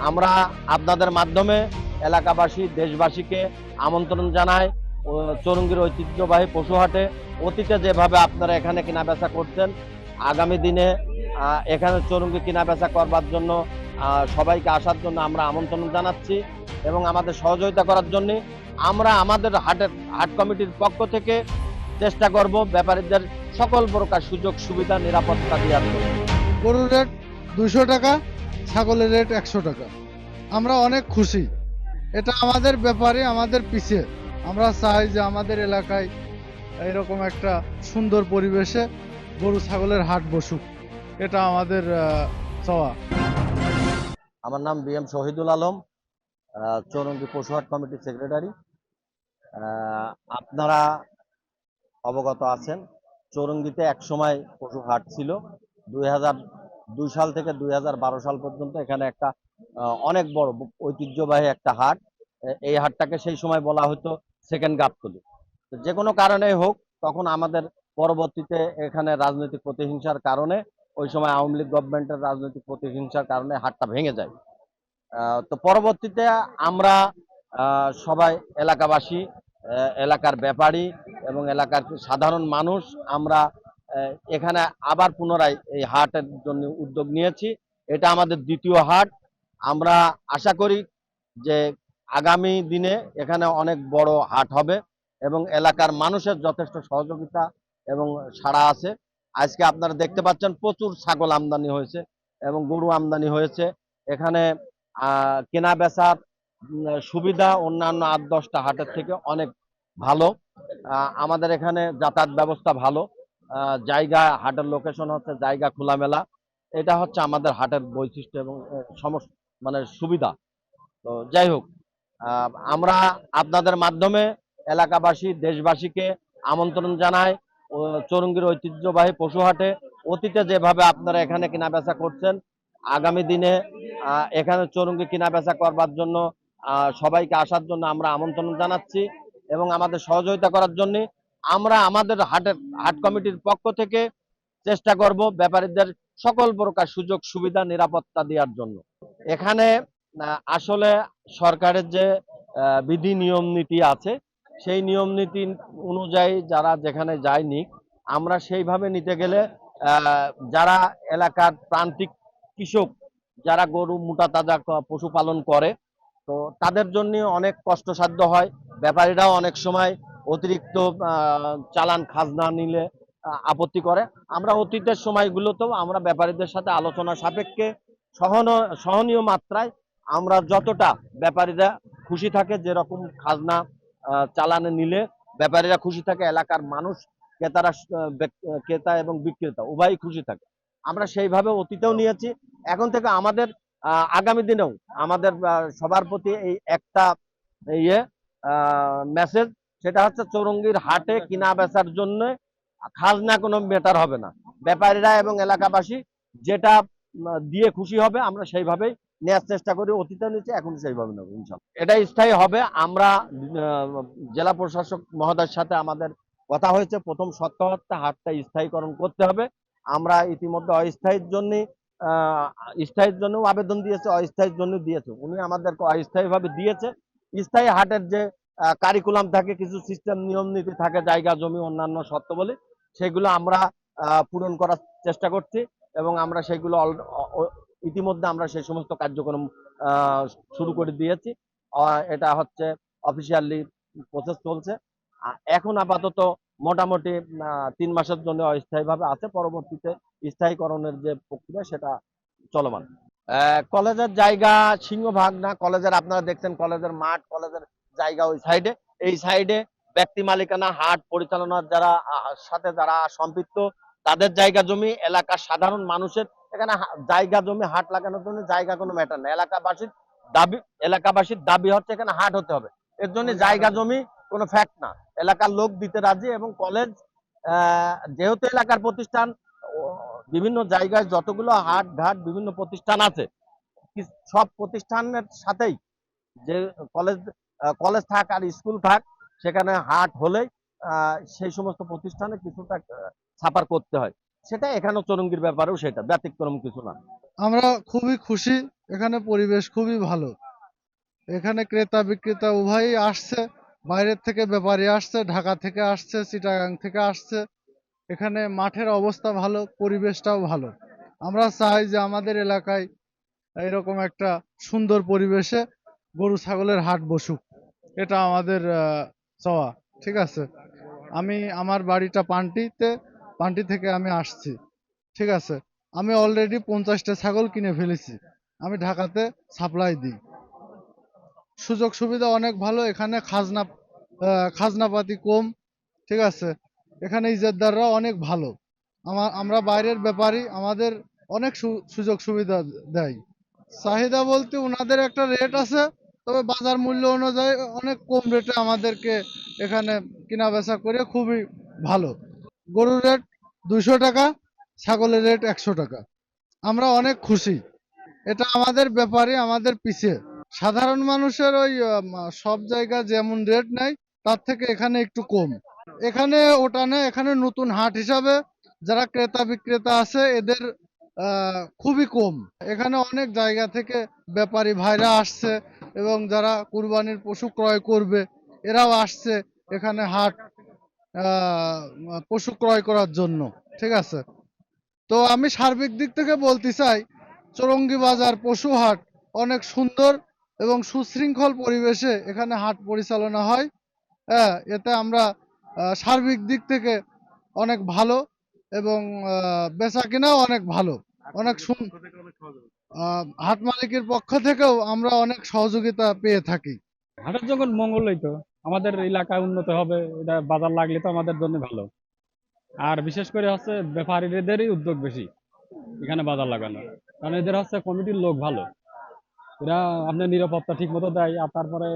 আমরা আপনাদের মাধ্যমে এলাকাবাসী দেশবাসীকে আমন্ত্রণ জানাই চৌরঙ্গীর ঐতিহ্যবাহী পশুহাটে অতীতে যেভাবে আপনারা এখানে কেনাবেচা করছেন আগামী দিনে এখানে চৌরঙ্গি কেনাবেচা করবার জন্য সবাইকে আসার জন্য আমরা আমন্ত্রণ জানাচ্ছি এবং আমাদের সহযোগিতা করার জন্য আমরা আমাদের হাট কমিটির পক্ষ থেকে চেষ্টা করব ব্যাপারীদের সকল প্রকার সুযোগ সুবিধা নিরাপত্তা দেওয়ার জন্য। গরুর রেট 200 টাকা, ছাগলের রেট 100 টাকা। আমরা অনেক খুশি, এটা আমাদের ব্যাপারে আমাদের পিছে। আমরা চাই যে আমাদের এলাকায় এরকম একটা সুন্দর পরিবেশে গরু ছাগলের হাট বসুক, এটা আমাদের চাওয়া। আমার নাম বিএম শহীদুল আলম, চৌরঙ্গি পশুহাট কমিটির সেক্রেটারি। আপনারা অবগত আছেন চৌরঙ্গিতে একসময় পশু হাট ছিল। 2002 সাল থেকে 2012 সাল পর্যন্ত এখানে একটা অনেক বড় ঐতিহ্যবাহী একটা হাট। এই হাটটাকে সেই সময় বলা হতো সেকেন্ড গাবতলী। যে কোনো কারণে হোক, তখন আমাদের পরবর্তীতে এখানে রাজনৈতিক প্রতিহিংসার কারণে ওই সময় আওয়ামী লীগ গভর্নমেন্টের রাজনৈতিক প্রতিহিংসার কারণে হাটটা ভেঙে যায়। তো পরবর্তীতে আমরা সবাই এলাকাবাসী, এলাকার ব্যাপারী এবং এলাকার সাধারণ মানুষ আমরা এখানে আবার পুনরায় এই হাটের জন্য উদ্যোগ নিয়েছি। এটা আমাদের দ্বিতীয় হাট। আমরা আশা করি যে আগামী দিনে এখানে অনেক বড় হাট হবে এবং এলাকার মানুষের যথেষ্ট সহযোগিতা এবং সাড়া আছে। আজকে আপনারা দেখতে পাচ্ছেন প্রচুর ছাগল আমদানি হয়েছে এবং গরু আমদানি হয়েছে। এখানে কেনা বেচার সুবিধা অন্যান্য 8-10টা হাটের থেকে অনেক ভালো। আমাদের এখানে যাতায়াত ব্যবস্থা ভালো, জায়গা, হাটের লোকেশন হচ্ছে জায়গা খোলামেলা। এটা হচ্ছে আমাদের হাটের বৈশিষ্ট্য এবং মানে সুবিধা। তো যাই হোক, আমরা আপনাদের মাধ্যমে এলাকাবাসী দেশবাসীকে আমন্ত্রণ জানাই চৌরঙ্গীর ঐতিহ্যবাহী পশুহাটে অতীতে যেভাবে আপনারা এখানে কেনাবেচা করছেন আগামী দিনে এখানে চৌরঙ্গি কেনাবেচা করবার জন্য সবাইকে আসার জন্য আমরা আমন্ত্রণ জানাচ্ছি এবং আমাদের সহযোগিতা করার জন্য আমরা আমাদের হাট কমিটির পক্ষ থেকে চেষ্টা করব ব্যাপারীদের সকল প্রকার সুযোগ সুবিধা নিরাপত্তা দেওয়ার জন্য। এখানে আসলে সরকারের যে বিধি নিয়ম নীতি আছে সেই নিয়ম নীতি অনুযায়ী যারা যেখানে যায়নি, আমরা সেইভাবে নিতে গেলে যারা এলাকার প্রান্তিক কৃষক যারা গরু মোটা তাজা পশুপালন করে, তো তাদের জন্য অনেক কষ্টসাধ্য হয়। ব্যাপারীরাও অনেক সময় অতিরিক্ত চালান খাজনা নিলে আপত্তি করে। আমরা অতীতের সময়গুলোতেও আমরা ব্যাপারীদের সাথে আলোচনা সাপেক্ষে সহনীয় মাত্রায় আমরা যতটা ব্যাপারীরা খুশি থাকে, যেরকম খাজনা চালানে নিলে ব্যাপারীরা খুশি থাকে, এলাকার মানুষ ক্রেতা এবং বিক্রেতা উভয়ই খুশি থাকে, আমরা সেইভাবে অতীতেও নিয়েছি। এখন থেকে আমাদের আগামী দিনেও আমাদের সবার প্রতি এই একটা মেসেজ, সেটা হচ্ছে চৌরঙ্গীর হাটে কিনা বেচার জন্য খাজনা কোনো ম্যাটার হবে না। ব্যাপারীরা এবং এলাকাবাসী যেটা দিয়ে খুশি হবে আমরা সেইভাবেই নেওয়ার চেষ্টা করি। অতীতে নিচে এখন সেইভাবে নেব ইনশাল্লাহ। এটা স্থায়ী হবে। আমরা জেলা প্রশাসক মহোদয়ের সাথে আমাদের কথা হয়েছে, প্রথম সপ্তাহটা হাটটা স্থায়ীকরণ করতে হবে। আমরা ইতিমধ্যে স্থায়ীর জন্য আবেদন দিয়েছে, অস্থায়ীর জন্য দিয়েছে। উনি আমাদেরকে অস্থায়ীভাবে দিয়েছে। স্থায়ী হাটের যে কারিকুলাম থাকে, কিছু সিস্টেম নিয়ম নীতি থাকে, জায়গা জমি অন্যান্য শর্তাবলী, সেগুলো আমরা পূরণ করার চেষ্টা করছি এবং আমরা সেগুলো ইতিমধ্যে আমরা সেই সমস্ত কার্যক্রম শুরু করে দিয়েছি। এটা হচ্ছে অফিসিয়ালি প্রসেস চলছে। এখন আপাতত মোটামুটি 3 মাসের জন্য অস্থায়ীভাবে আছে, পরবর্তীতে স্থায়ীকরণের যে প্রক্রিয়া সেটা চলমান। কলেজের জায়গা সিংহভাগ না, কলেজের আপনারা দেখছেন কলেজের মাঠ, কলেজের জায়গা ওই সাইডে, এই সাইডে ব্যক্তি মালিকানা হাট পরিচালনার সাথে যারা সম্পৃক্ত তাদের জায়গা জমি, এলাকার সাধারণ মানুষের এখানে জায়গা জমি হাট লাগানোর জন্য জায়গা কোনো ম্যাটার না। এলাকাবাসীর দাবি হচ্ছে এখানে হাট হতে হবে, এর জন্য জায়গা জমি কোনো ফ্যাক্ট না, এলাকার লোক দিতে রাজি। এবং কলেজ যেহেতু এলাকার প্রতিষ্ঠান, বিভিন্ন জায়গায় যতগুলো হাট ঘাট বিভিন্ন প্রতিষ্ঠান আছে, সব প্রতিষ্ঠানের সাথেই যে কলেজ থাক আর স্কুল থাক, সেখানে হাট হলে সেই সমস্ত প্রতিষ্ঠানে কিছুটা ছাপার করতে হয়। সেটা এখানেও চৌরঙ্গীর ব্যাপারেও সেটা ব্যতিক্রম কিছু না। আমরা খুবই খুশি, এখানে পরিবেশ খুবই ভালো। এখানে ক্রেতা বিক্রেতা উভয়ই আসছে, বাইরের থেকে ব্যাপারী আসছে, ঢাকা থেকে আসছে, চিটাগাং থেকে আসছে। এখানে মাঠের অবস্থা ভালো, পরিবেশটাও ভালো। আমরা চাই যে আমাদের এলাকায় এরকম একটা সুন্দর পরিবেশে গরু ছাগলের হাট বসুক। এটা আমাদের চাওয়া। ঠিক আছে, আমি আমার বাড়িটা পান্টিতে, পান্টি থেকে আমি আসছি। ঠিক আছে, আমি অলরেডি 50টা ছাগল কিনে ফেলেছি, আমি ঢাকাতে সাপ্লাই দিই। সুযোগ সুবিধা অনেক ভালো, এখানে খাজনাপাতি কম। ঠিক আছে, এখানে ইজারদাররা অনেক ভালো। আমরা বাইরের ব্যাপারী, আমাদের অনেক সুযোগ সুবিধা দেয়। চাহিদা বলতে ওনাদের একটা রেট আছে, তবে বাজার মূল্য অনুযায়ী অনেক কম রেটে আমাদেরকে এখানে কেনা বেচা করে খুবই ভালো। গরুর রেট 200 টাকা, ছাগলের রেট 100 টাকা। আমরা অনেক খুশি, এটা আমাদের ব্যাপারে আমাদের পিছে। সাধারণ মানুষের ওই সব জায়গা যেমন রেট নেয় তার থেকে এখানে একটু কম। এখানে ওটা না, এখানে নতুন হাট হিসাবে যারা ক্রেতা বিক্রেতা আছে এদের খুবই কম। এখানে অনেক জায়গা থেকে ব্যাপারী ভাইরা আসছে এবং যারা কুরবানির পশু ক্রয় করবে এরাও আসছে এখানে হাট আহ, পশু ক্রয় করার জন্য। ঠিক আছে, তো আমি সার্বিক দিক থেকে বলতে চাই চৌরঙ্গী বাজার পশু হাট অনেক সুন্দর এবং সুশৃঙ্খল পরিবেশে এখানে হাট পরিচালনা হয়। হ্যাঁ, এতে আমরা সার্বিক দিক থেকে অনেক ভালো এবং বেচা কিনাও অনেক ভালো। অনেক হাট মালিকের পক্ষ থেকেও আমরা অনেক সহযোগিতা পেয়ে থাকি। হাটের যখন মঙ্গলই তো আমাদের এলাকায় উন্নত হবে, এটা বাজার লাগলে তো আমাদের জন্য ভালো। আর বিশেষ করে হচ্ছে ব্যাপারীদেরই উদ্যোগ বেশি এখানে বাজার লাগানো, কারণ এদের হচ্ছে কমিটির লোক ভালো। এরা আপনার নিরাপত্তা ঠিক মতো দেয়, আর তারপরে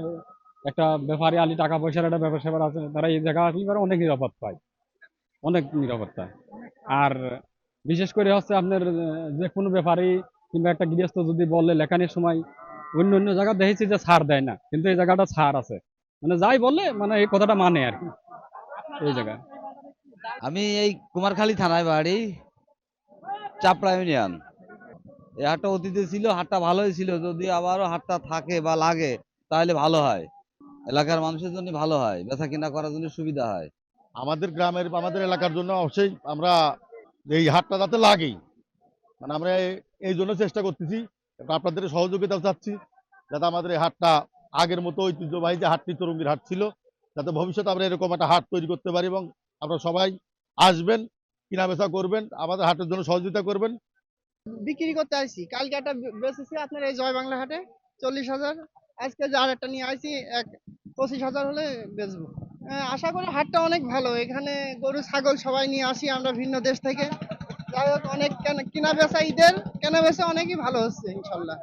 একটা ব্যাপারী আলি টাকা পয়সার একটা ব্যাপার স্যাপার আছে, তারা এই জায়গা আসলে পরে অনেক নিরাপদ পায়, অনেক নিরাপত্তা। আর বিশেষ করে হচ্ছে আপনার যে কোনো ব্যাপারী কিংবা একটা গৃহস্থ যদি বলে লেখানির সময় অন্য অন্য জায়গা দেখেছি যে ছাড় দেয় না, কিন্তু এই জায়গাটা ছাড় আছে, মানে যাই বলে মানে এই কথাটা মানে আর কি এই জায়গায়। আমি এই কুমারখালী থানায় বাড়ি, চাপড়া ইউনিয়ন। এই হাটটা অতীতে ছিল, হাটটা ভালোই ছিল, যদি আবারও হাটটা থাকে বা লাগে তাহলে ভালো হয়, এলাকার মানুষের জন্য ভালো হয়, বেচা কিনা করার জন্য সুবিধা হয়। আমাদের গ্রামের আমাদের এলাকার জন্য অবশ্যই আমরা এই হাটটা যাতে লাগেই, মানে আমরা এই জন্য চেষ্টা করতেছি, আপনাদের সহযোগিতা চাচ্ছি যাতে আমাদের এই হাটটা আগের মতো ঐতিহ্যবাহী যে হাটটি চৌরঙ্গীর হাট ছিল, যাতে ভবিষ্যতে আমরা এরকম একটা হাট তৈরি করতে পারি এবং আমরা সবাই আসবেন, কিনা বেচা করবেন, আমাদের হাটের জন্য সহযোগিতা করবেন। বিক্রি করতে আসছি, কালকে একটা বেচেছি আপনার এই জয় বাংলা হাটে 40,000। আজকে যে আরেকটা নিয়ে আসছি 25,000 হলে বেচবো। আশা করি হাটটা অনেক ভালো, এখানে গরু ছাগল সবাই নিয়ে আসি আমরা ভিন্ন দেশ থেকে। যাই হোক, অনেক কেনা বেচা ঈদের কেনা বেচা অনেকই ভালো হচ্ছে ইনশাল্লাহ।